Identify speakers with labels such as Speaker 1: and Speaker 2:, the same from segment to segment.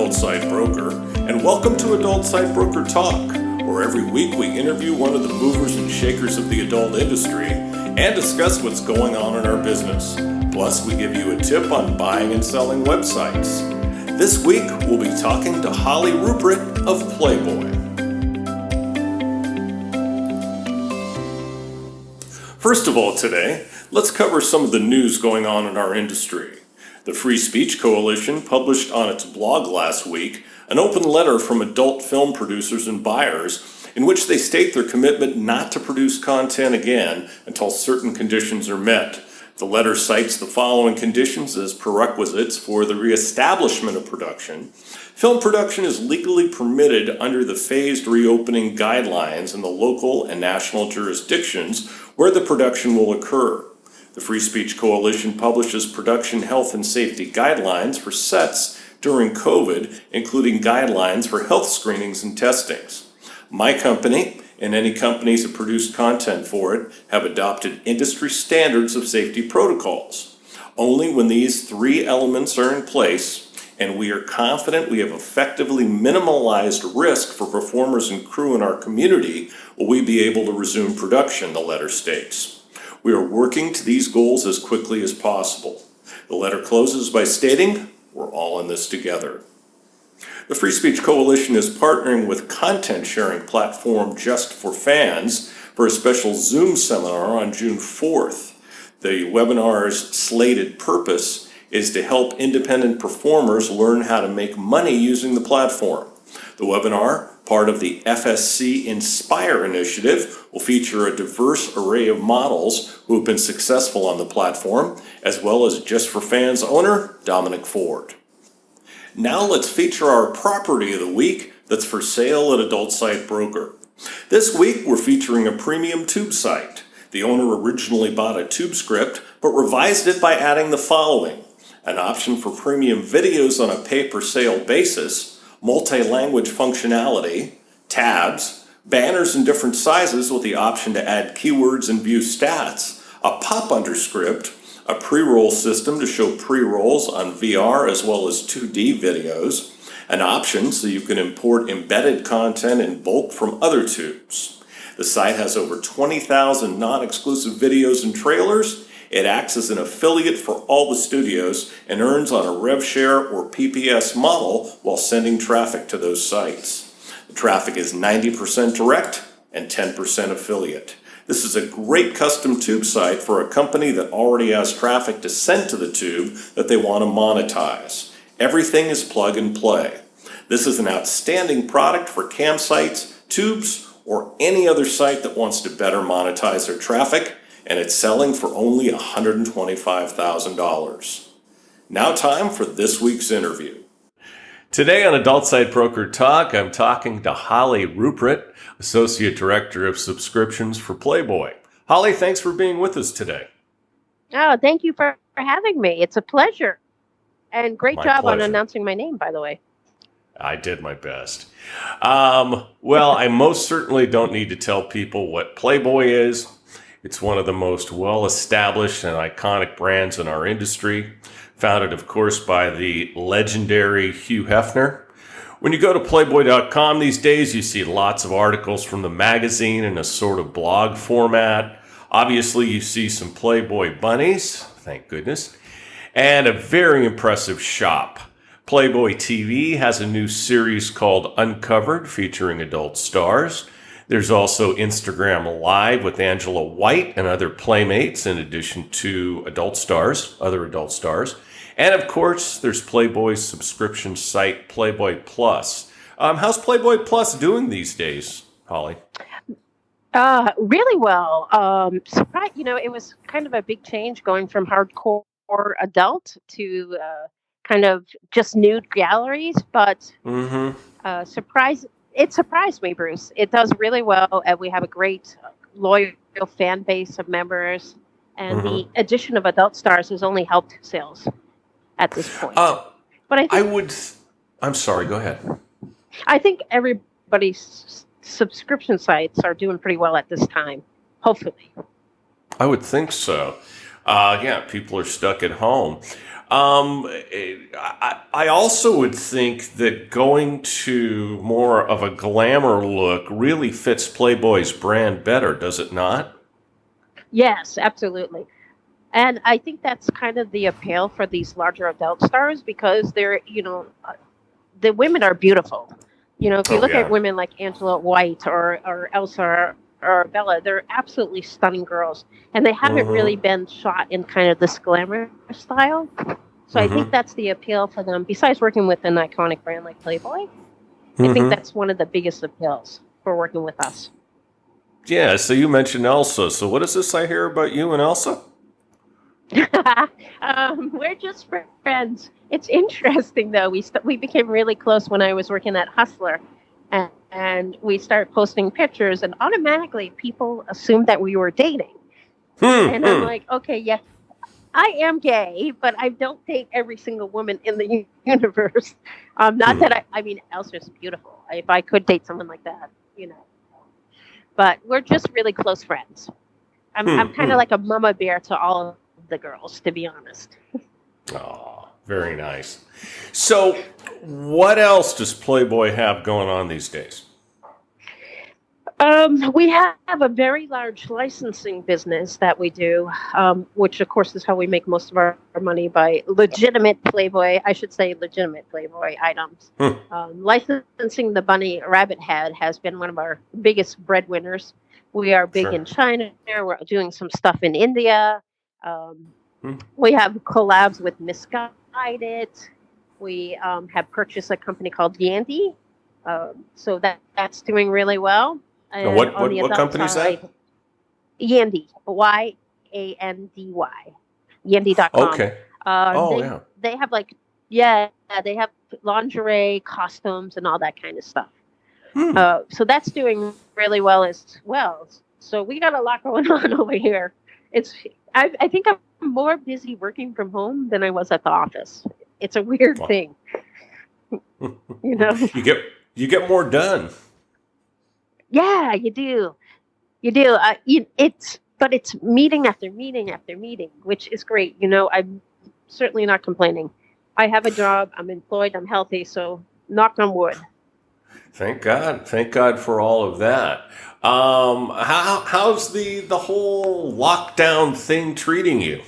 Speaker 1: Adult Site Broker, and welcome to Adult Site Broker Talk, where every week we interview one of the movers and shakers of the adult industry and discuss what's going on in our business. Plus, we give you a tip on buying and selling websites. This week, we'll be talking to Holly Ruprecht of Playboy. First of all today, let's cover some of the news going on in our industry. The Free Speech Coalition published on its blog last week an open letter from adult film producers and buyers in which they state their commitment not to produce content again until certain conditions are met. The letter cites the following conditions as prerequisites for the reestablishment of production. Film production is legally permitted under the phased reopening guidelines in the local and national jurisdictions where the production will occur. The Free Speech Coalition publishes production health and safety guidelines for sets during COVID, including guidelines for health screenings and testings. My company, and any companies that produce content for it, have adopted industry standards of safety protocols. Only when these three elements are in place, and we are confident we have effectively minimalized risk for performers and crew in our community, will we be able to resume production, the letter states. We are working to these goals as quickly as possible. The letter closes by stating, we're all in this together. The Free Speech Coalition is partnering with content sharing platform Just for Fans for a special Zoom seminar on June 4th. The webinar's slated purpose is to help independent performers learn how to make money using the platform. The webinar, part of the FSC Inspire initiative, will feature a diverse array of models who have been successful on the platform, as well as Just for Fans owner, Dominic Ford. Now let's feature our property of the week that's for sale at Adult Site Broker. This week we're featuring a premium tube site. The owner originally bought a tube script, but revised it by adding the following: an option for premium videos on a pay-per-sale basis, multi-language functionality, tabs, banners in different sizes with the option to add keywords and view stats, a pop-under script, a pre-roll system to show pre-rolls on VR as well as 2D videos, an option so you can import embedded content in bulk from other tubes. The site has over 20,000 non-exclusive videos and trailers. It acts as an affiliate for all the studios and earns on a rev share or PPS model while sending traffic to those sites. The traffic is 90% direct and 10% affiliate. This is a great custom tube site for a company that already has traffic to send to the tube that they want to monetize. Everything is plug and play. This is an outstanding product for campsites, tubes, or any other site that wants to better monetize their traffic, and it's selling for only $125,000. Now time for this week's interview. Today on Adult Site Broker Talk, I'm talking to Holly Ruprecht, Associate Director of Subscriptions for Playboy. Holly, thanks for being with us today.
Speaker 2: Oh, thank you for having me. It's a pleasure. And great job
Speaker 1: pleasure.
Speaker 2: On announcing my name, by the way.
Speaker 1: I did my best. Well, I most certainly don't need to tell people what Playboy is. It's one of the most well-established and iconic brands in our industry, founded, of course, by the legendary Hugh Hefner. When you go to Playboy.com these days, you see lots of articles from the magazine in a sort of blog format. Obviously, you see some Playboy bunnies, thank goodness, and a very impressive shop. Playboy TV has a new series called Uncovered, featuring adult stars. There's also Instagram Live with Angela White and other playmates, in addition to other adult stars. And of course, there's Playboy's subscription site, Playboy Plus. How's Playboy Plus doing these days, Holly?
Speaker 2: Really well. It was kind of a big change going from hardcore adult to kind of just nude galleries, but It surprised me, Bruce. It does really well, and we have a great, loyal fan base of members. And the addition of adult stars has only helped sales at this point. But
Speaker 1: I'm sorry, go ahead.
Speaker 2: I think everybody's subscription sites are doing pretty well at this time, hopefully.
Speaker 1: I would think so. People are stuck at home. I also would think that going to more of a glamour look really fits Playboy's brand better, does it not?
Speaker 2: Yes, absolutely. And I think that's kind of the appeal for these larger adult stars because the women are beautiful. If you
Speaker 1: Oh
Speaker 2: look at
Speaker 1: yeah.
Speaker 2: women like Angela White or Elsa or Bella, they're absolutely stunning girls. And they haven't really
Speaker 1: Mm-hmm.
Speaker 2: been shot in kind of this glamour style. So I think
Speaker 1: Mm-hmm.
Speaker 2: that's the appeal for them. Besides working with an iconic brand like Playboy, I think
Speaker 1: Mm-hmm.
Speaker 2: that's one of the biggest appeals for working with us.
Speaker 1: Yeah, so you mentioned Elsa. So what is this I hear about you and Elsa?
Speaker 2: We're just friends. It's interesting though. We became really close when I was working at Hustler, and we started posting pictures, and automatically people assumed that we were dating.
Speaker 1: Hmm.
Speaker 2: And I'm
Speaker 1: Hmm.
Speaker 2: like, okay, yes, I am gay, but I don't date every single woman in the universe. Not that
Speaker 1: Hmm.
Speaker 2: I mean, Elsa's beautiful. If I could date someone like that, you know. But we're just really close friends. I'm
Speaker 1: Hmm.
Speaker 2: kind of
Speaker 1: Hmm.
Speaker 2: like a mama bear to all of the girls, to be honest.
Speaker 1: Oh, very nice. So, what else does Playboy have going on these days?
Speaker 2: We have a very large licensing business that we do, which of course is how we make most of our money by legitimate Playboy, I should say legitimate Playboy items.
Speaker 1: Hmm.
Speaker 2: Licensing the bunny rabbit head has been one of our biggest breadwinners. We are big
Speaker 1: Sure.
Speaker 2: in China. We're doing some stuff in India. Um,
Speaker 1: Hmm.
Speaker 2: we have collabs with Misguided. We have purchased a company called Yandy. So that's doing really well.
Speaker 1: And
Speaker 2: And
Speaker 1: what
Speaker 2: on
Speaker 1: what
Speaker 2: the
Speaker 1: what
Speaker 2: adult
Speaker 1: company is that?
Speaker 2: side, Yandy, Yandy, Yandy.com.
Speaker 1: Okay.
Speaker 2: Uh,
Speaker 1: Oh
Speaker 2: they
Speaker 1: yeah.
Speaker 2: they have like yeah, they have lingerie, costumes, and all that kind of stuff.
Speaker 1: Hmm.
Speaker 2: So that's doing really well as well. So we got a lot going on over here. It's I think I'm more busy working from home than I was at the office. It's a weird
Speaker 1: Well,
Speaker 2: thing, you know.
Speaker 1: you get more done.
Speaker 2: Yeah, you do. You do. It's meeting after meeting after meeting, which is great. I'm certainly not complaining. I have a job. I'm employed. I'm healthy. So knock on wood.
Speaker 1: Thank God. Thank God for all of that. How's the whole lockdown thing treating you?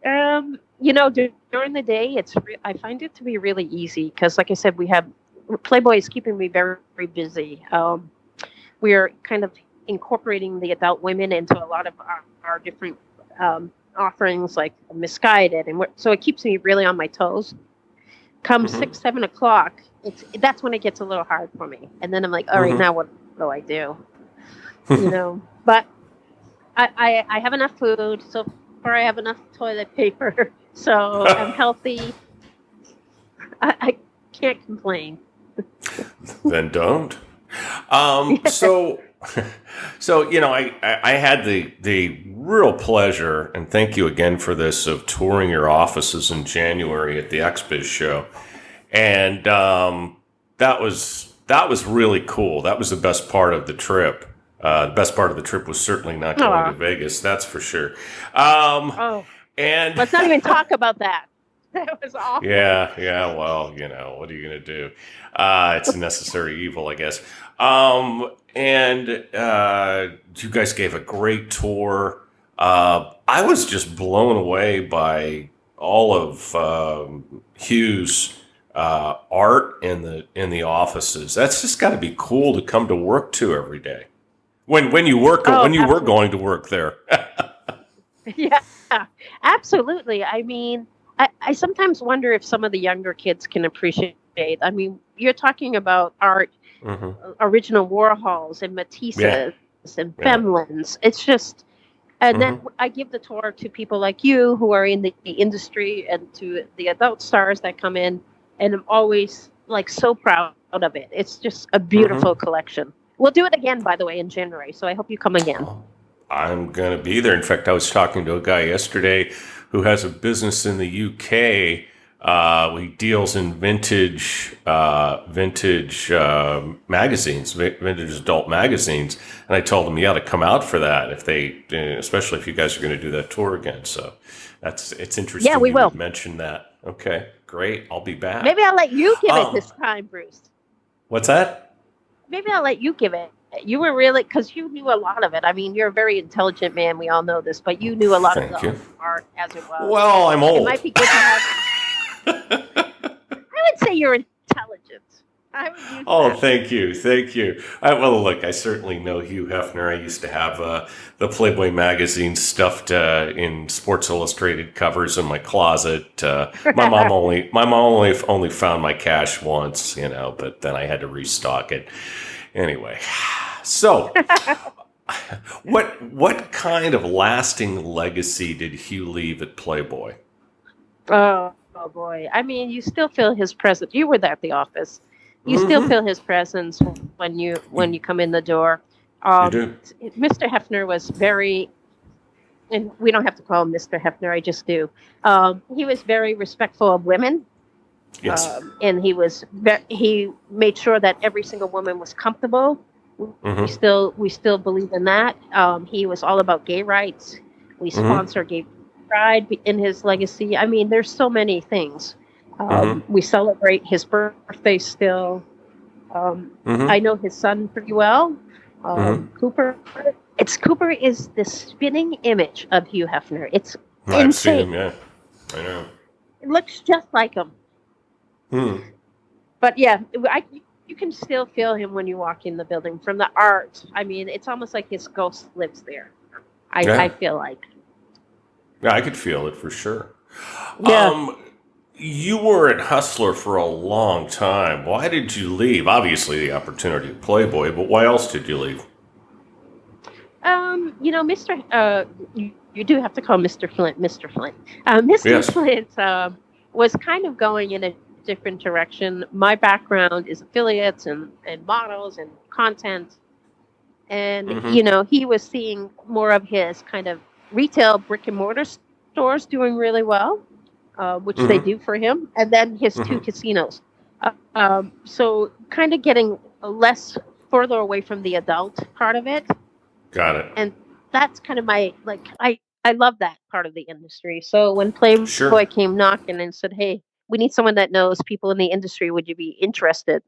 Speaker 2: During the day, I find it to be really easy because, like I said, we have Playboy is keeping me very, very busy. We're kind of incorporating the adult women into a lot of our different offerings, like Misguided, and so it keeps me really on my toes. Come
Speaker 1: Hmm.
Speaker 2: 6, 7 o'clock, that's when it gets a little hard for me, and then I'm like, all right,
Speaker 1: Hmm.
Speaker 2: now what do I do? But I have enough food so far. I have enough toilet paper, so I'm healthy. I can't complain.
Speaker 1: Then don't. So, I had the real pleasure, and thank you again for this, of touring your offices in January at the XBiz show, and that was really cool. That was the best part of the trip. The best part of the trip was certainly not going to
Speaker 2: Aw.
Speaker 1: Vegas. That's for sure. Um,
Speaker 2: Oh,
Speaker 1: and
Speaker 2: let's not even talk about that. That was awful.
Speaker 1: Yeah, yeah. Well, what are you going to do? It's a necessary evil, I guess. And you guys gave a great tour. I was just blown away by all of Hugh's art in the offices. That's just got to be cool to come to work to every day. When
Speaker 2: Oh,
Speaker 1: you were
Speaker 2: absolutely.
Speaker 1: going to work there.
Speaker 2: Yeah, absolutely. I mean, I sometimes wonder if some of the younger kids can appreciate. I mean, you're talking about art,
Speaker 1: Hmm.
Speaker 2: original Warhols and
Speaker 1: Yeah,
Speaker 2: Matisses and
Speaker 1: yeah.
Speaker 2: Femlins. It's just, and then
Speaker 1: Hmm.
Speaker 2: I give the tour to people like you who are in the industry and to the adult stars that come in, and I'm always like so proud of it. It's just a beautiful
Speaker 1: Hmm.
Speaker 2: collection. We'll do it again, by the way, in January. So I hope you come again.
Speaker 1: I'm going to be there. In fact, I was talking to a guy yesterday who has a business in the UK. He deals in vintage magazines, vintage adult magazines, and I told him you ought to come out for that especially if you guys are going to do that tour again. So it's
Speaker 2: Yeah,
Speaker 1: interesting
Speaker 2: we
Speaker 1: you
Speaker 2: will.
Speaker 1: would mention that. Okay, great. I'll be
Speaker 2: Maybe
Speaker 1: back.
Speaker 2: I'll let you give it
Speaker 1: Um,
Speaker 2: this time, Bruce.
Speaker 1: what's that?
Speaker 2: Maybe I'll let you give it. You were really, because you knew a lot of it. I mean, you're a very intelligent man. We all know this, but you knew a lot of
Speaker 1: Thank
Speaker 2: the
Speaker 1: you.
Speaker 2: art as it was.
Speaker 1: Well, I'm
Speaker 2: It
Speaker 1: old.
Speaker 2: might be good to have. I would say you're intelligent. I would use
Speaker 1: Oh,
Speaker 2: that.
Speaker 1: thank you, thank you. Well, look, I certainly know Hugh Hefner. I used to have the Playboy magazine stuffed in Sports Illustrated covers in my closet. My mom only found my cash once, but then I had to restock it. Anyway, so what kind of lasting legacy did Hugh leave at Playboy?
Speaker 2: Oh boy. I mean, you still feel his presence. You were there at the office. You still
Speaker 1: Mm-hmm.
Speaker 2: feel his presence when you come in the door.
Speaker 1: You do.
Speaker 2: Mr. Hefner was very, and we don't have to call him Mr. Hefner. I just do. He was very respectful of women.
Speaker 1: Yes.
Speaker 2: And he made sure that every single woman was comfortable.
Speaker 1: Mm-hmm.
Speaker 2: We still believe in that. He was all about gay rights. We
Speaker 1: Mm-hmm.
Speaker 2: sponsor gay pride in his legacy. I mean, there's so many things.
Speaker 1: Mm-hmm.
Speaker 2: We celebrate his birthday still. I
Speaker 1: Mm-hmm.
Speaker 2: know his son pretty well,
Speaker 1: Mm-hmm.
Speaker 2: Cooper. Cooper is the spinning image of Hugh Hefner. It's
Speaker 1: I've seen him.
Speaker 2: insane.
Speaker 1: Yeah, I know.
Speaker 2: It looks just like him.
Speaker 1: Hmm.
Speaker 2: But yeah, you can still feel him when you walk in the building from the art. I mean, it's almost like his ghost lives there. I
Speaker 1: Yeah.
Speaker 2: feel like.
Speaker 1: Yeah, I could feel it for sure.
Speaker 2: Yeah.
Speaker 1: Um, you were at Hustler for a long time. Why did you leave? Obviously, the opportunity at Playboy, but why else did you leave?
Speaker 2: Mr. You do have to call Mr. Flint Mr. Flint. Mr.
Speaker 1: Yes.
Speaker 2: Flint was kind of going in a different direction. My background is affiliates and models and content. And,
Speaker 1: Mm-hmm.
Speaker 2: he was seeing more of his kind of retail brick and mortar stores doing really well, which they
Speaker 1: Mm-hmm.
Speaker 2: do for him. And then his two
Speaker 1: Mm-hmm.
Speaker 2: casinos. So kind of getting less further away from the adult part of it,
Speaker 1: Got it.
Speaker 2: and that's kind of my like I love that part of the industry. So when Playboy
Speaker 1: Sure.
Speaker 2: came knocking and said, "Hey, we need someone that knows people in the industry. Would you be interested?"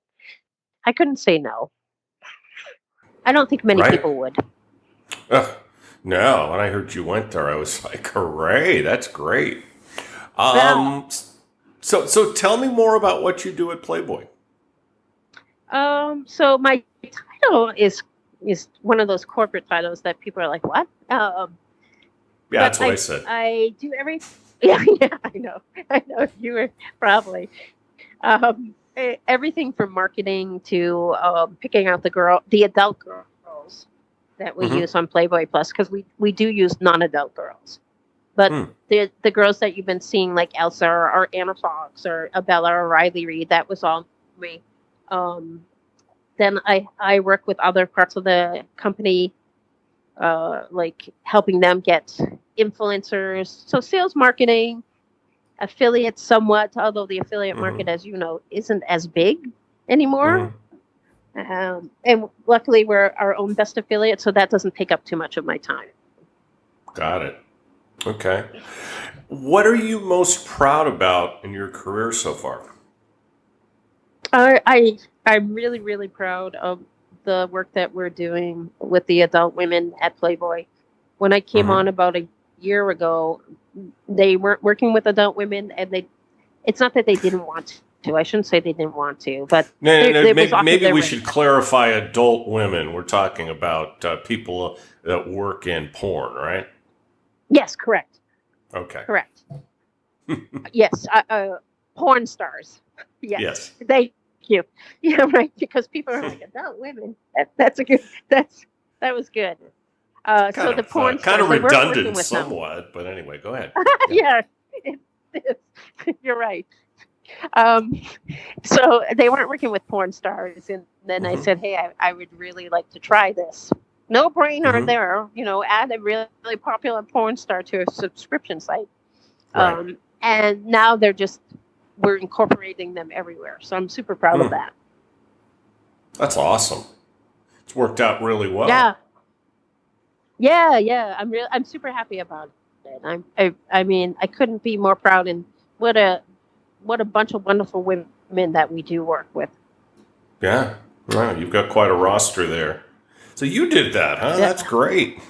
Speaker 2: I couldn't say no. I don't think many
Speaker 1: Right.
Speaker 2: people would.
Speaker 1: Ugh. No, when I heard you went there, I was like, hooray, that's great.
Speaker 2: Well,
Speaker 1: Um, so tell me more about what you do at Playboy.
Speaker 2: so my title is one of those corporate titles that people are like, "What?"
Speaker 1: Yeah,
Speaker 2: But
Speaker 1: that's what I said.
Speaker 2: I do every. Yeah, yeah, I know you were probably. Everything from marketing to picking out the adult girls that we
Speaker 1: Mm-hmm.
Speaker 2: use on Playboy Plus, because we do use non-adult girls, but
Speaker 1: Hmm.
Speaker 2: the girls that you've been seeing like Elsa or Anna Fox or Abella or Riley Reed, that was all me. Um, then I work with other parts of the company, like helping them get influencers, so sales, marketing, affiliates somewhat, although the affiliate
Speaker 1: Mm-hmm.
Speaker 2: market, as you know, isn't as big anymore.
Speaker 1: Mm-hmm.
Speaker 2: And luckily, we're our own best affiliate, so that doesn't take up too much of my time.
Speaker 1: Got it. Okay. What are you most proud about in your career so far?
Speaker 2: I'm really, really proud of the work that we're doing with the adult women at Playboy. When I came
Speaker 1: Mm-hmm.
Speaker 2: on about a year ago, they weren't working with adult women, and it's not that they didn't want to. I shouldn't say they didn't want to, but
Speaker 1: No, no, no,
Speaker 2: there was often
Speaker 1: maybe
Speaker 2: they
Speaker 1: we
Speaker 2: were.
Speaker 1: should clarify adult women. We're talking about people that work in porn, right?
Speaker 2: Yes, correct,
Speaker 1: Okay.
Speaker 2: correct. Yes, porn stars. Yes,
Speaker 1: Yes.
Speaker 2: thank you. Yeah, right. Because people are like adult women. That's a good. That was good. So the porn
Speaker 1: Kind
Speaker 2: stars,
Speaker 1: of
Speaker 2: they weren't working
Speaker 1: redundant
Speaker 2: with them.
Speaker 1: somewhat, but anyway, go ahead. Yeah.
Speaker 2: Yeah, it is. You're right. Um, so they weren't working with porn stars, and then I
Speaker 1: Mm-hmm.
Speaker 2: said, "Hey, I would really like to try this." No brainer
Speaker 1: Mm-hmm.
Speaker 2: there. Add a really popular porn star to a subscription site.
Speaker 1: Right.
Speaker 2: And now they're just we're incorporating them everywhere. So I'm super proud of that.
Speaker 1: That's awesome. It's worked out really well.
Speaker 2: Yeah, yeah. I'm super happy about it. I mean, I couldn't be more proud. And what a bunch of wonderful women that we do work with.
Speaker 1: Yeah. Wow, you've got quite a roster there. So you did that, huh?
Speaker 2: Yeah,
Speaker 1: That's great.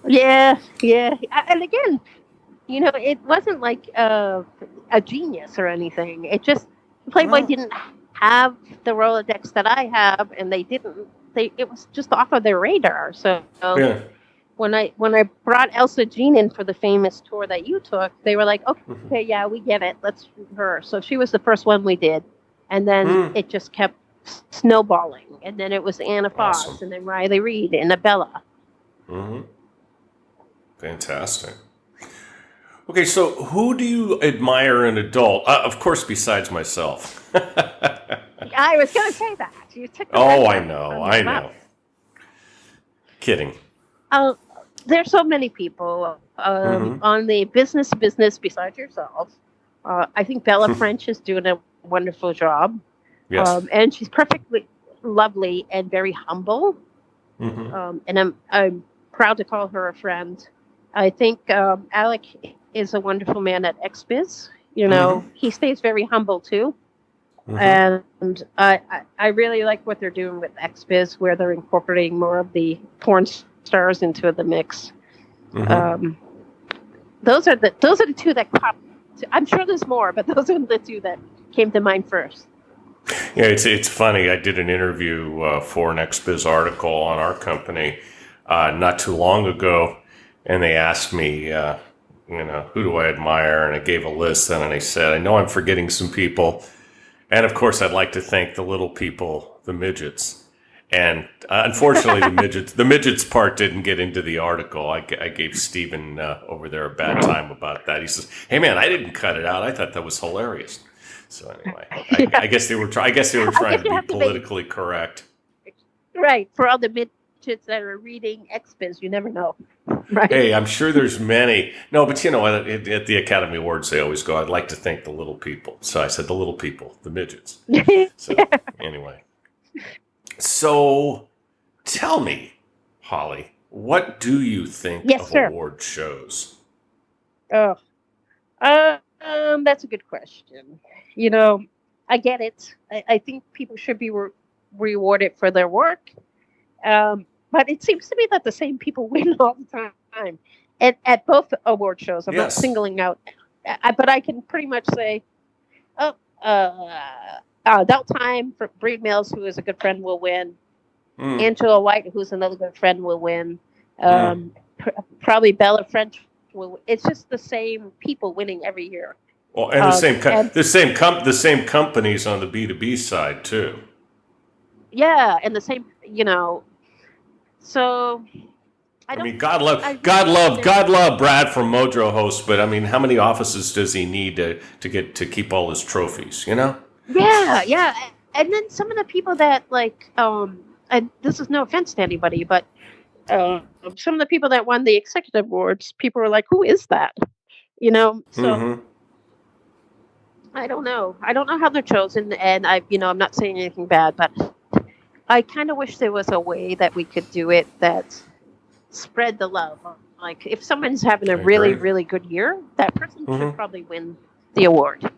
Speaker 2: yeah. And again, it wasn't like a genius or anything. It just Playboy
Speaker 1: Well,
Speaker 2: didn't have the Rolodex that I have, and they didn't. It was just off of their radar. So
Speaker 1: yeah.
Speaker 2: when I brought Elsa Jean in for the famous tour that you took, they were like, okay, yeah, we get it. Let's shoot her. So she was the first one we did, and then it just kept snowballing. And then it was Anna
Speaker 1: Awesome.
Speaker 2: Foss, and then Riley Reid, and Abella.
Speaker 1: Fantastic. Okay, so who do you admire in adult? Of course, besides myself.
Speaker 2: I was going to say that. You took the
Speaker 1: Oh,
Speaker 2: words
Speaker 1: I
Speaker 2: out
Speaker 1: know,
Speaker 2: of my
Speaker 1: I
Speaker 2: mouth.
Speaker 1: know. Kidding.
Speaker 2: There's so many people on the business besides yourself. I think Bella French is doing a wonderful job.
Speaker 1: Yes.
Speaker 2: And she's perfectly lovely and very humble. And I'm proud to call her a friend. I think Alec is a wonderful man at XBiz. He stays very humble too. And I really like what they're doing with XBiz, where they're incorporating more of the porn stars into the mix. Those are the two that popped. I'm sure there's more, but those are the two that came to mind first.
Speaker 1: Yeah, it's funny. I did an interview for an XBiz article on our company not too long ago, and they asked me, who do I admire? And I gave a list, and I said, I know I'm forgetting some people, and of course, I'd like to thank the little people, the midgets. And unfortunately, the midgets part didn't get into the article. I gave Stephen over there a bad time about that. He says, "Hey, man, I didn't cut it out. I thought that was hilarious." So anyway, I guess they were trying to be politically correct.
Speaker 2: Right, for all the midgets that are reading XBiz, you never know. Right.
Speaker 1: Hey, I'm sure there's many. No, but at the Academy Awards, they always go, I'd like to thank the little people. So I said the little people, the midgets. So anyway. So tell me, Holly, what do you think of award shows?
Speaker 2: Oh, that's a good question. I get it. I think people should be rewarded for their work. But it seems to me that the same people win all the time. At both award shows, I'm not singling out, but I can pretty much say, Adult Time for Breed Mills, who is a good friend, will win. Angela White, who's another good friend, will win. Probably Bella French will. It's just the same people winning every year.
Speaker 1: Well, and the same companies on the B2B side too.
Speaker 2: Yeah, and the same, So
Speaker 1: God love Brad from Modro Host, but I mean, how many offices does he need to keep all his trophies?
Speaker 2: Yeah, and then some of the people that and this is no offense to anybody, but some of the people that won the executive awards, people were like, "Who is that?" So I don't know. I don't know how they're chosen, and I'm not saying anything bad, but I kind of wish there was a way that we could do it that spread the love. Like if someone's having a really, really good year, that person should probably win the award.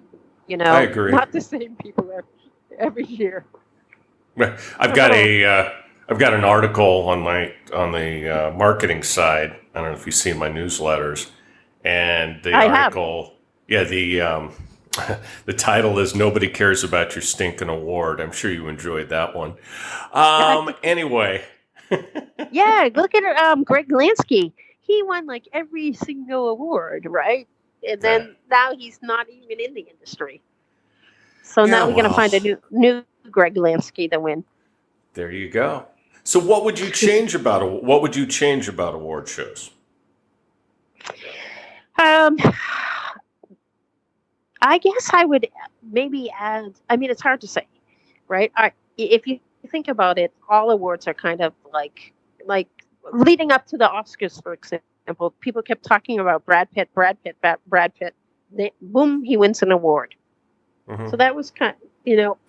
Speaker 1: I agree.
Speaker 2: Not the same people every year.
Speaker 1: I've got an article on the marketing side. I don't know if you've seen my newsletters, and the article, the title is "Nobody Cares About Your Stinking Award." I'm sure you enjoyed that one. Anyway.
Speaker 2: Yeah, look at Greg Lansky. He won like every single award, right? And then now he's not even in the industry. So now we're going to find a new Greg Lansky to win.
Speaker 1: There you go. So what would you change about award shows?
Speaker 2: I guess I would maybe add, I mean, it's hard to say, right? If you think about it, all awards are kind of like leading up to the Oscars, for example, people kept talking about Brad Pitt. Boom, he wins an award. So that was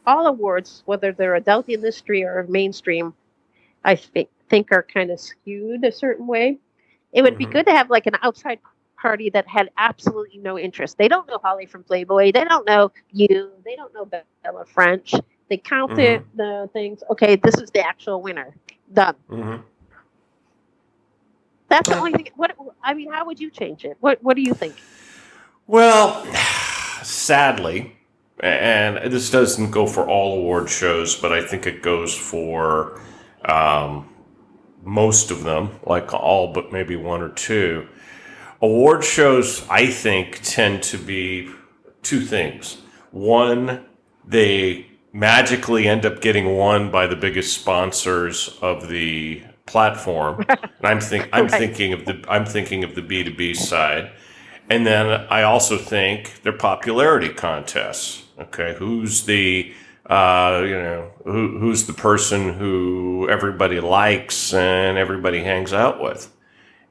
Speaker 2: all awards, whether they're adult industry or mainstream, I think are kind of skewed a certain way. It would be good to have like an outside party that had absolutely no interest. They don't know Holly from Playboy. They don't know you. They don't know Bella French. They count the things. Okay, this is the actual winner. Done. That's the only thing. What I mean, how would you change it? What do you think?
Speaker 1: Well, sadly, and this doesn't go for all award shows, but I think it goes for most of them, like all but maybe one or two. Award shows, I think, tend to be two things. One, they magically end up getting won by the biggest sponsors of the platform. And I'm
Speaker 2: Right.
Speaker 1: thinking of the B2B side. And then I also think they're popularity contests. Okay, who's the who's the person who everybody likes and everybody hangs out with,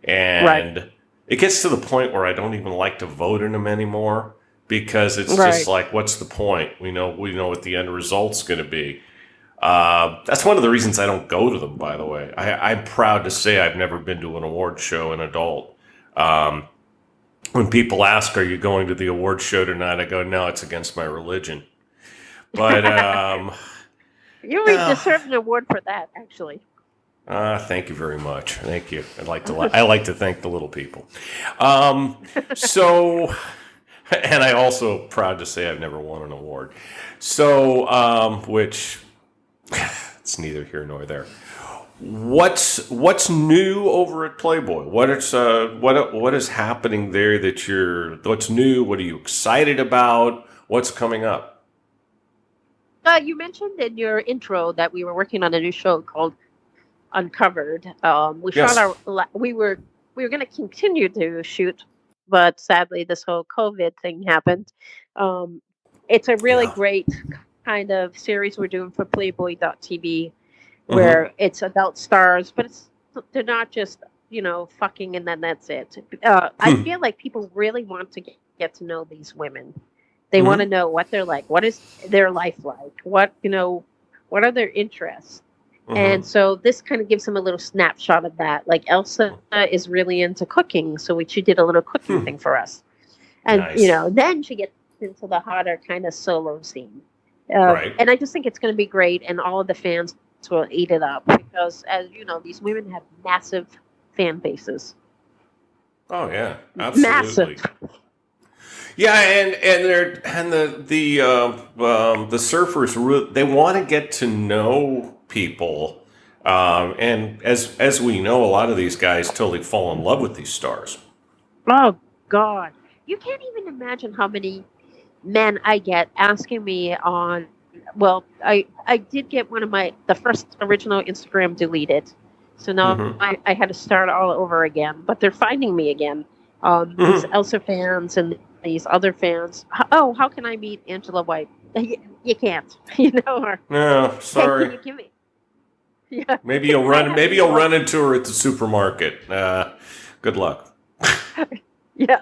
Speaker 2: Right.
Speaker 1: and it gets to the point where I don't even like to vote in them anymore because it's just
Speaker 2: Right.
Speaker 1: like, what's the point? We know what the end result's going to be. That's one of the reasons I don't go to them. By the way, I'm proud to say I've never been to an award show in adult. Um, when people ask, "Are you going to the award show tonight?" I go, "No, it's against my religion." But
Speaker 2: You really
Speaker 1: uh,
Speaker 2: deserve an award for that, actually.
Speaker 1: thank you very much. Thank you. I like to thank the little people. So, and I also proud to say I've never won an award. So, which it's neither here nor there. What's new over at Playboy? What is happening there what's new? What are you excited about? What's coming up?
Speaker 2: You mentioned in your intro that we were working on a new show called Uncovered. We shot
Speaker 1: Yes.
Speaker 2: we were going to continue to shoot, but sadly this whole COVID thing happened. Um, it's a really
Speaker 1: Yeah.
Speaker 2: great kind of series we're doing for Playboy.tv,
Speaker 1: Mm-hmm.
Speaker 2: where it's adult stars, but they're not just fucking and then that's it. I feel like people really want to get to know these women. They want to
Speaker 1: Mm-hmm.
Speaker 2: know what they're like, what is their life like, what are their interests. And
Speaker 1: Mm-hmm.
Speaker 2: so this kind of gives them a little snapshot of that. Like Elsa is really into cooking, so she did a little cooking thing for us. And
Speaker 1: Nice.
Speaker 2: then she gets into the hotter kind of solo scene.
Speaker 1: Right.
Speaker 2: And I just think it's going to be great, and all of the fans will eat it up because, as you know, these women have massive fan bases.
Speaker 1: Oh yeah,
Speaker 2: Massive.
Speaker 1: absolutely. Yeah, and the surfers they want to get to know people, and as we know, a lot of these guys totally fall in love with these stars.
Speaker 2: Oh God, you can't even imagine how many men I get asking me on. Well, I did get one of the first original Instagram deleted, so now
Speaker 1: Mm-hmm.
Speaker 2: I had to start all over again. But they're finding me again. These
Speaker 1: Mm-hmm.
Speaker 2: Elsa fans and these other fans. Oh, how can I meet Angela White? You can't, or
Speaker 1: No,
Speaker 2: hey, can
Speaker 1: sorry.
Speaker 2: you give me? Yeah,
Speaker 1: Maybe you'll
Speaker 2: I
Speaker 1: run.
Speaker 2: have
Speaker 1: Maybe you'll
Speaker 2: people.
Speaker 1: run into her at the supermarket. Good luck.
Speaker 2: Yeah,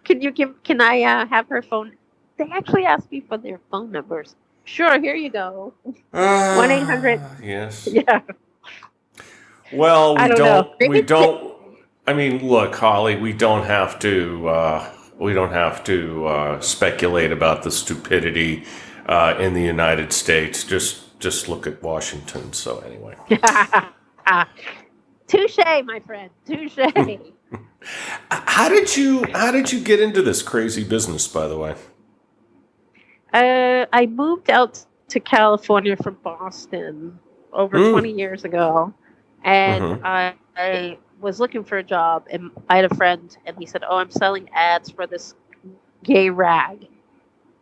Speaker 2: can you give? Can I have her phone? They actually asked me for their phone numbers. Sure, here you go. 1-800.
Speaker 1: Yes.
Speaker 2: Yeah,
Speaker 1: Well,
Speaker 2: I
Speaker 1: we
Speaker 2: don't know.
Speaker 1: don't. We
Speaker 2: Maybe.
Speaker 1: don't. I mean, look, Holly. We don't have to. We don't have to speculate about the stupidity in the United States. Just look at Washington. So anyway,
Speaker 2: Touche, my friend. Touche.
Speaker 1: how did you get into this crazy business? By the way.
Speaker 2: I moved out to California from Boston over
Speaker 1: Mm.
Speaker 2: 20 years ago, and
Speaker 1: Mm-hmm.
Speaker 2: I was looking for a job, and I had a friend, and he said, "Oh, I'm selling ads for this gay rag."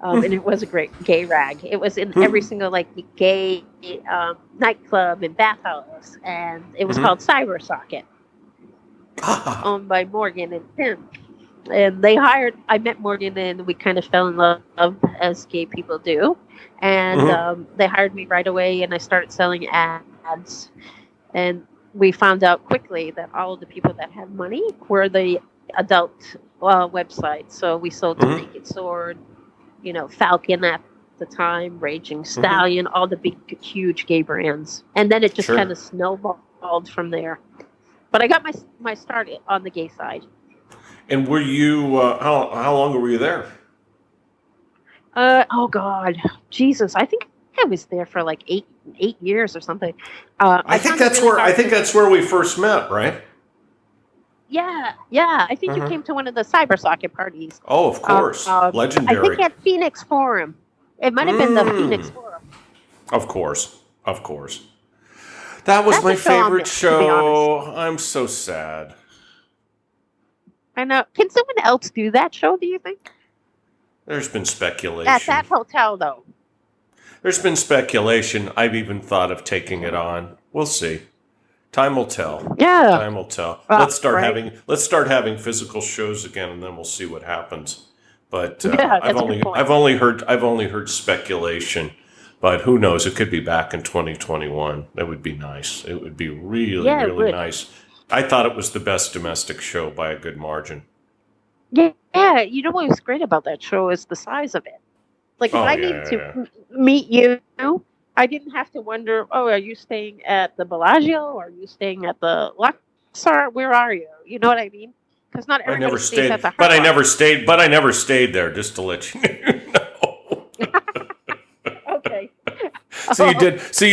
Speaker 2: And it was a great gay rag. It was in every
Speaker 1: Mm-hmm.
Speaker 2: single like gay nightclub and bathhouse, and it was
Speaker 1: Mm-hmm.
Speaker 2: called CyberSocket,
Speaker 1: Ah.
Speaker 2: owned by Morgan and Tim. And they hired. I met Morgan, and we kind of fell in love as gay people do. And
Speaker 1: Mm-hmm.
Speaker 2: they hired me right away, and I started selling ads. And we found out quickly that all of the people that had money were the adult websites. So we sold to
Speaker 1: Mm-hmm.
Speaker 2: Naked Sword, Falcon the time, Raging Stallion, all the big, huge gay brands. And then it just kind
Speaker 1: Sure.
Speaker 2: of snowballed from there. But I got my start on the gay side.
Speaker 1: And were you, how long were you there?
Speaker 2: Oh God, Jesus! I think I was there for like 8 years or something.
Speaker 1: I
Speaker 2: I
Speaker 1: think
Speaker 2: found it
Speaker 1: that's
Speaker 2: really
Speaker 1: where, I
Speaker 2: hard
Speaker 1: think
Speaker 2: to.
Speaker 1: that's where we first met, right?
Speaker 2: Yeah, yeah. I think you
Speaker 1: Uh-huh.
Speaker 2: came to one of the cyber socket parties.
Speaker 1: Oh, of course.
Speaker 2: I think
Speaker 1: Legendary.
Speaker 2: at Phoenix Forum. It might have been the Phoenix
Speaker 1: Mm.
Speaker 2: Forum.
Speaker 1: Of course. Of course. That was
Speaker 2: That's
Speaker 1: my
Speaker 2: a show I'll
Speaker 1: favorite
Speaker 2: miss, to be honest.
Speaker 1: show. I'm so sad.
Speaker 2: I know. Can someone else do that show? Do you think
Speaker 1: There's been
Speaker 2: at
Speaker 1: speculation.
Speaker 2: that hotel though?
Speaker 1: There's been speculation. I've even thought of taking it on. We'll see. Time will tell.
Speaker 2: Yeah.
Speaker 1: Time will tell.
Speaker 2: Right.
Speaker 1: Let's start having physical shows again, and then we'll see what happens. But
Speaker 2: Yeah, that's a good point.
Speaker 1: I've only heard speculation. But who knows? It could be back in 2021. That would be nice. It would be really,
Speaker 2: Yeah, it
Speaker 1: really
Speaker 2: would.
Speaker 1: nice. I thought it was the best domestic show by a good margin.
Speaker 2: Yeah, yeah. You know what was great about that show is the size of it. Like if
Speaker 1: Oh
Speaker 2: I
Speaker 1: yeah,
Speaker 2: needed
Speaker 1: yeah,
Speaker 2: to
Speaker 1: yeah.
Speaker 2: meet you, I didn't have to wonder. Oh, are you staying at the Bellagio? Or are you staying at the Luxor? Where are you? You know what I mean? Because not
Speaker 1: I
Speaker 2: everybody
Speaker 1: never
Speaker 2: stays
Speaker 1: stayed,
Speaker 2: at the
Speaker 1: but
Speaker 2: Hard Rock.
Speaker 1: I never stayed there. Just to let you know.
Speaker 2: Okay.
Speaker 1: So you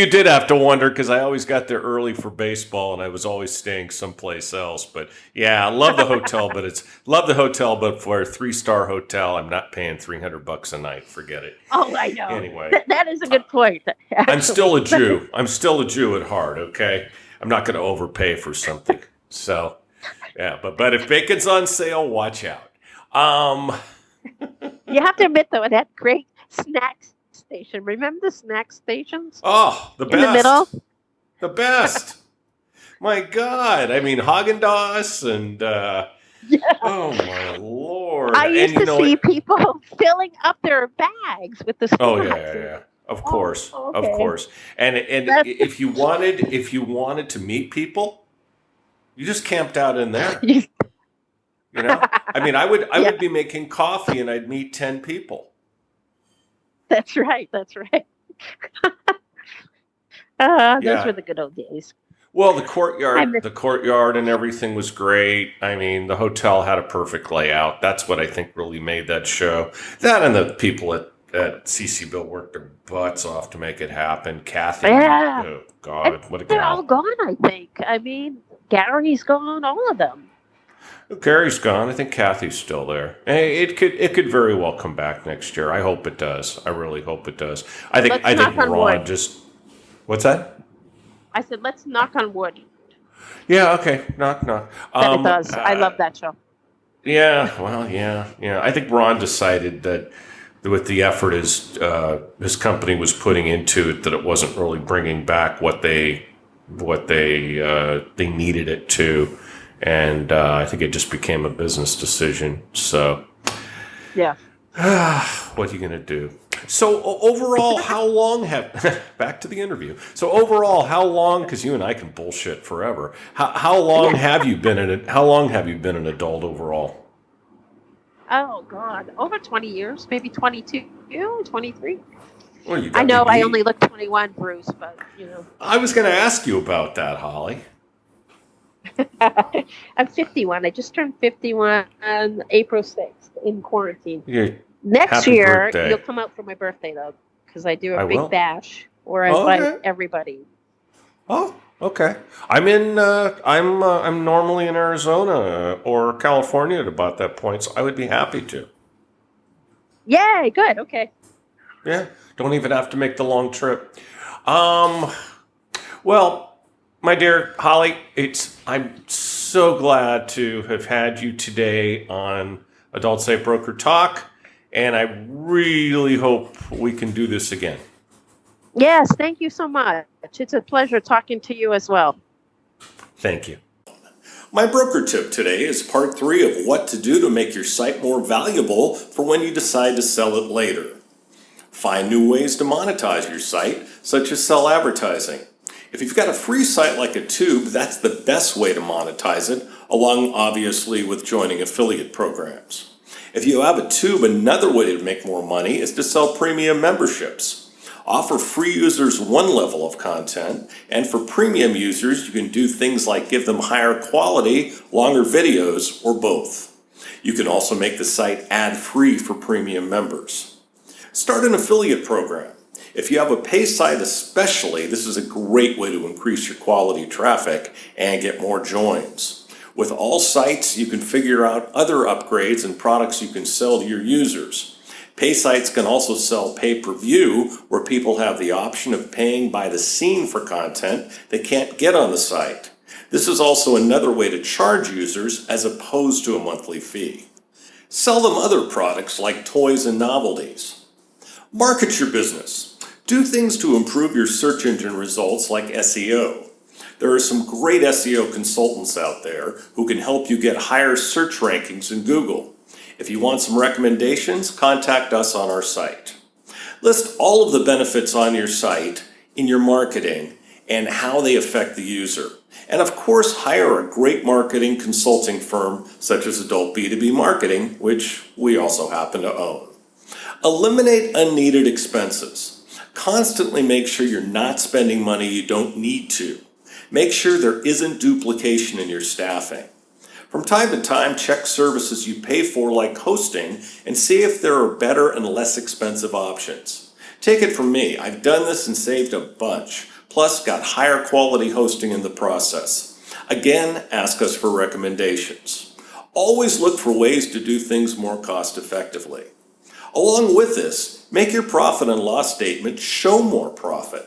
Speaker 1: did have to wonder because I always got there early for baseball and I was always staying someplace else. But yeah, I love the hotel, but for a 3-star hotel, I'm not paying $300 a night. Forget it.
Speaker 2: Oh, I know.
Speaker 1: Anyway,
Speaker 2: That is a good point.
Speaker 1: I'm still a
Speaker 2: Actually.
Speaker 1: Jew. I'm still a Jew at heart. Okay, I'm not going to overpay for something. So yeah, but if bacon's on sale, watch out. Um,
Speaker 2: You have to admit though, that great snack station. Remember the snack stations
Speaker 1: oh, the
Speaker 2: in the middle?
Speaker 1: best, the best. My God, I mean Haagen-Dazs and
Speaker 2: Yeah.
Speaker 1: oh my Lord,
Speaker 2: I
Speaker 1: and
Speaker 2: used
Speaker 1: you
Speaker 2: to
Speaker 1: know
Speaker 2: see
Speaker 1: it.
Speaker 2: people filling up their bags with the
Speaker 1: Oh yeah,
Speaker 2: snacks.
Speaker 1: yeah, yeah. Of
Speaker 2: Oh,
Speaker 1: course, of
Speaker 2: okay.
Speaker 1: course. And
Speaker 2: That's
Speaker 1: if you wanted to meet people, you just camped out in there. You know, I mean, I
Speaker 2: yeah,
Speaker 1: would be making coffee and I'd meet 10 people.
Speaker 2: that's right. That's right. Those
Speaker 1: Yeah.
Speaker 2: were the good old days.
Speaker 1: Well,
Speaker 2: I miss.
Speaker 1: the courtyard and everything was great. I mean, the hotel had a perfect layout. That's what I think really made that show. That and the people at CC Bill worked their butts off to make it happen. Kathy,
Speaker 2: Yeah,
Speaker 1: oh
Speaker 2: and
Speaker 1: God, what a
Speaker 2: they're all
Speaker 1: gal.
Speaker 2: gone. I think. I mean, Gary's gone. All of them.
Speaker 1: Gary's gone. I think Kathy's still there. Hey, it could very well come back next year. I hope it does. I really hope it does.
Speaker 2: Let's
Speaker 1: I think
Speaker 2: knock on
Speaker 1: Ron
Speaker 2: wood.
Speaker 1: just what's that?
Speaker 2: I said, let's knock on wood
Speaker 1: Yeah, okay. Knock knock.
Speaker 2: that it does. I love that show.
Speaker 1: Yeah, well, yeah. I think Ron decided that with the effort his company was putting into it, that it wasn't really bringing back they needed it to, and I think it just became a business decision. So,
Speaker 2: Yeah.
Speaker 1: what are you gonna do? So overall, how long have back to the interview? So overall, how long? Because you and I can bullshit forever. How long have you been How long have you been an adult overall?
Speaker 2: Oh God, over 20 years, maybe 22, 23.
Speaker 1: Well, you
Speaker 2: I
Speaker 1: got me
Speaker 2: know I
Speaker 1: beat.
Speaker 2: only look 21, Bruce, but
Speaker 1: I was going to ask you about that, Holly.
Speaker 2: I'm 51. I just turned 51 on April 6th in quarantine.
Speaker 1: Yeah,
Speaker 2: Next
Speaker 1: happy
Speaker 2: year,
Speaker 1: birthday.
Speaker 2: you'll come out for my birthday though, because I do
Speaker 1: I
Speaker 2: a big
Speaker 1: will.
Speaker 2: bash where I
Speaker 1: Oh,
Speaker 2: invite
Speaker 1: okay.
Speaker 2: everybody.
Speaker 1: Oh, okay. I'm normally in Arizona or California at about that point, so I would be happy to.
Speaker 2: Yay, good. Okay.
Speaker 1: Yeah, don't even have to make the long trip. Um, well, my dear Holly, I'm so glad to have had you today on Adult Safe Broker Talk, and I really hope we can do this again.
Speaker 2: Yes, thank you so much. It's a pleasure talking to you as well.
Speaker 1: Thank you.
Speaker 3: My broker tip today is part 3 of what to do to make your site more valuable for when you decide to sell it later. Find new ways to monetize your site, such as sell advertising. If you've got a free site like a tube, that's the best way to monetize it, along obviously with joining affiliate programs. If you have a tube, another way to make more money is to sell premium memberships. Offer free users one level of content, and for premium users, you can do things like give them higher quality, longer videos, or both. You can also make the site ad-free for premium members. Start an affiliate program. If you have a pay site especially, this is a great way to increase your quality traffic and get more joins. With all sites, you can figure out other upgrades and products you can sell to your users. Pay sites can also sell pay-per-view, where people have the option of paying by the scene for content they can't get on the site. This is also another way to charge users as opposed to a monthly fee. Sell them other products like toys and novelties. Market your business. Do things to improve your search engine results like SEO. There are some great SEO consultants out there who can help you get higher search rankings in Google. If you want some recommendations, contact us on our site. List all of the benefits on your site in your marketing and how they affect the user. And of course, hire a great marketing consulting firm such as Adult B2B Marketing, which we also happen to own. Eliminate unneeded expenses. Constantly make sure you're not spending money you don't need to. Make sure there isn't duplication in your staffing. From time to time, check services you pay for like hosting and see if there are better and less expensive options. Take it from me, I've done this and saved a bunch, plus got higher quality hosting in the process. Again, ask us for recommendations. Always look for ways to do things more cost effectively. Along with this, make your profit and loss statement show more profit.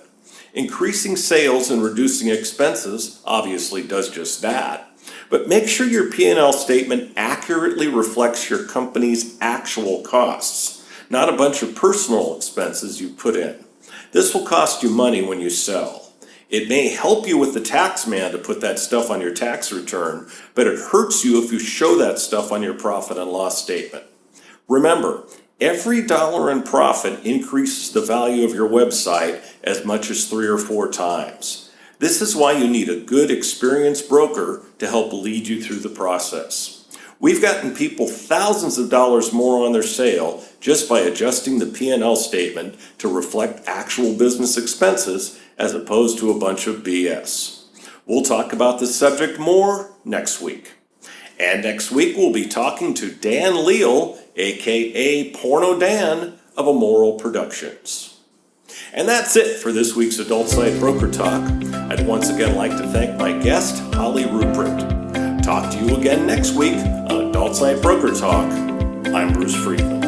Speaker 3: Increasing sales and reducing expenses obviously does just that, but make sure your P&L statement accurately reflects your company's actual costs, not a bunch of personal expenses you put in. This will cost you money when you sell. It may help you with the tax man to put that stuff on your tax return, but it hurts you if you show that stuff on your profit and loss statement. Remember, every dollar in profit increases the value of your website as much as 3 or 4 times. This is why you need a good, experienced broker to help lead you through the process. We've gotten people thousands of dollars more on their sale just by adjusting the P&L statement to reflect actual business expenses as opposed to a bunch of BS. We'll talk about this subject more next week. And next week we'll be talking to Dan Leal, aka Porno Dan of Immoral Productions. And that's it for this week's Adult Site Broker Talk. I'd once again like to thank my guest, Holly Ruprecht. Talk to you again next week on Adult Site Broker Talk. I'm Bruce Friedland.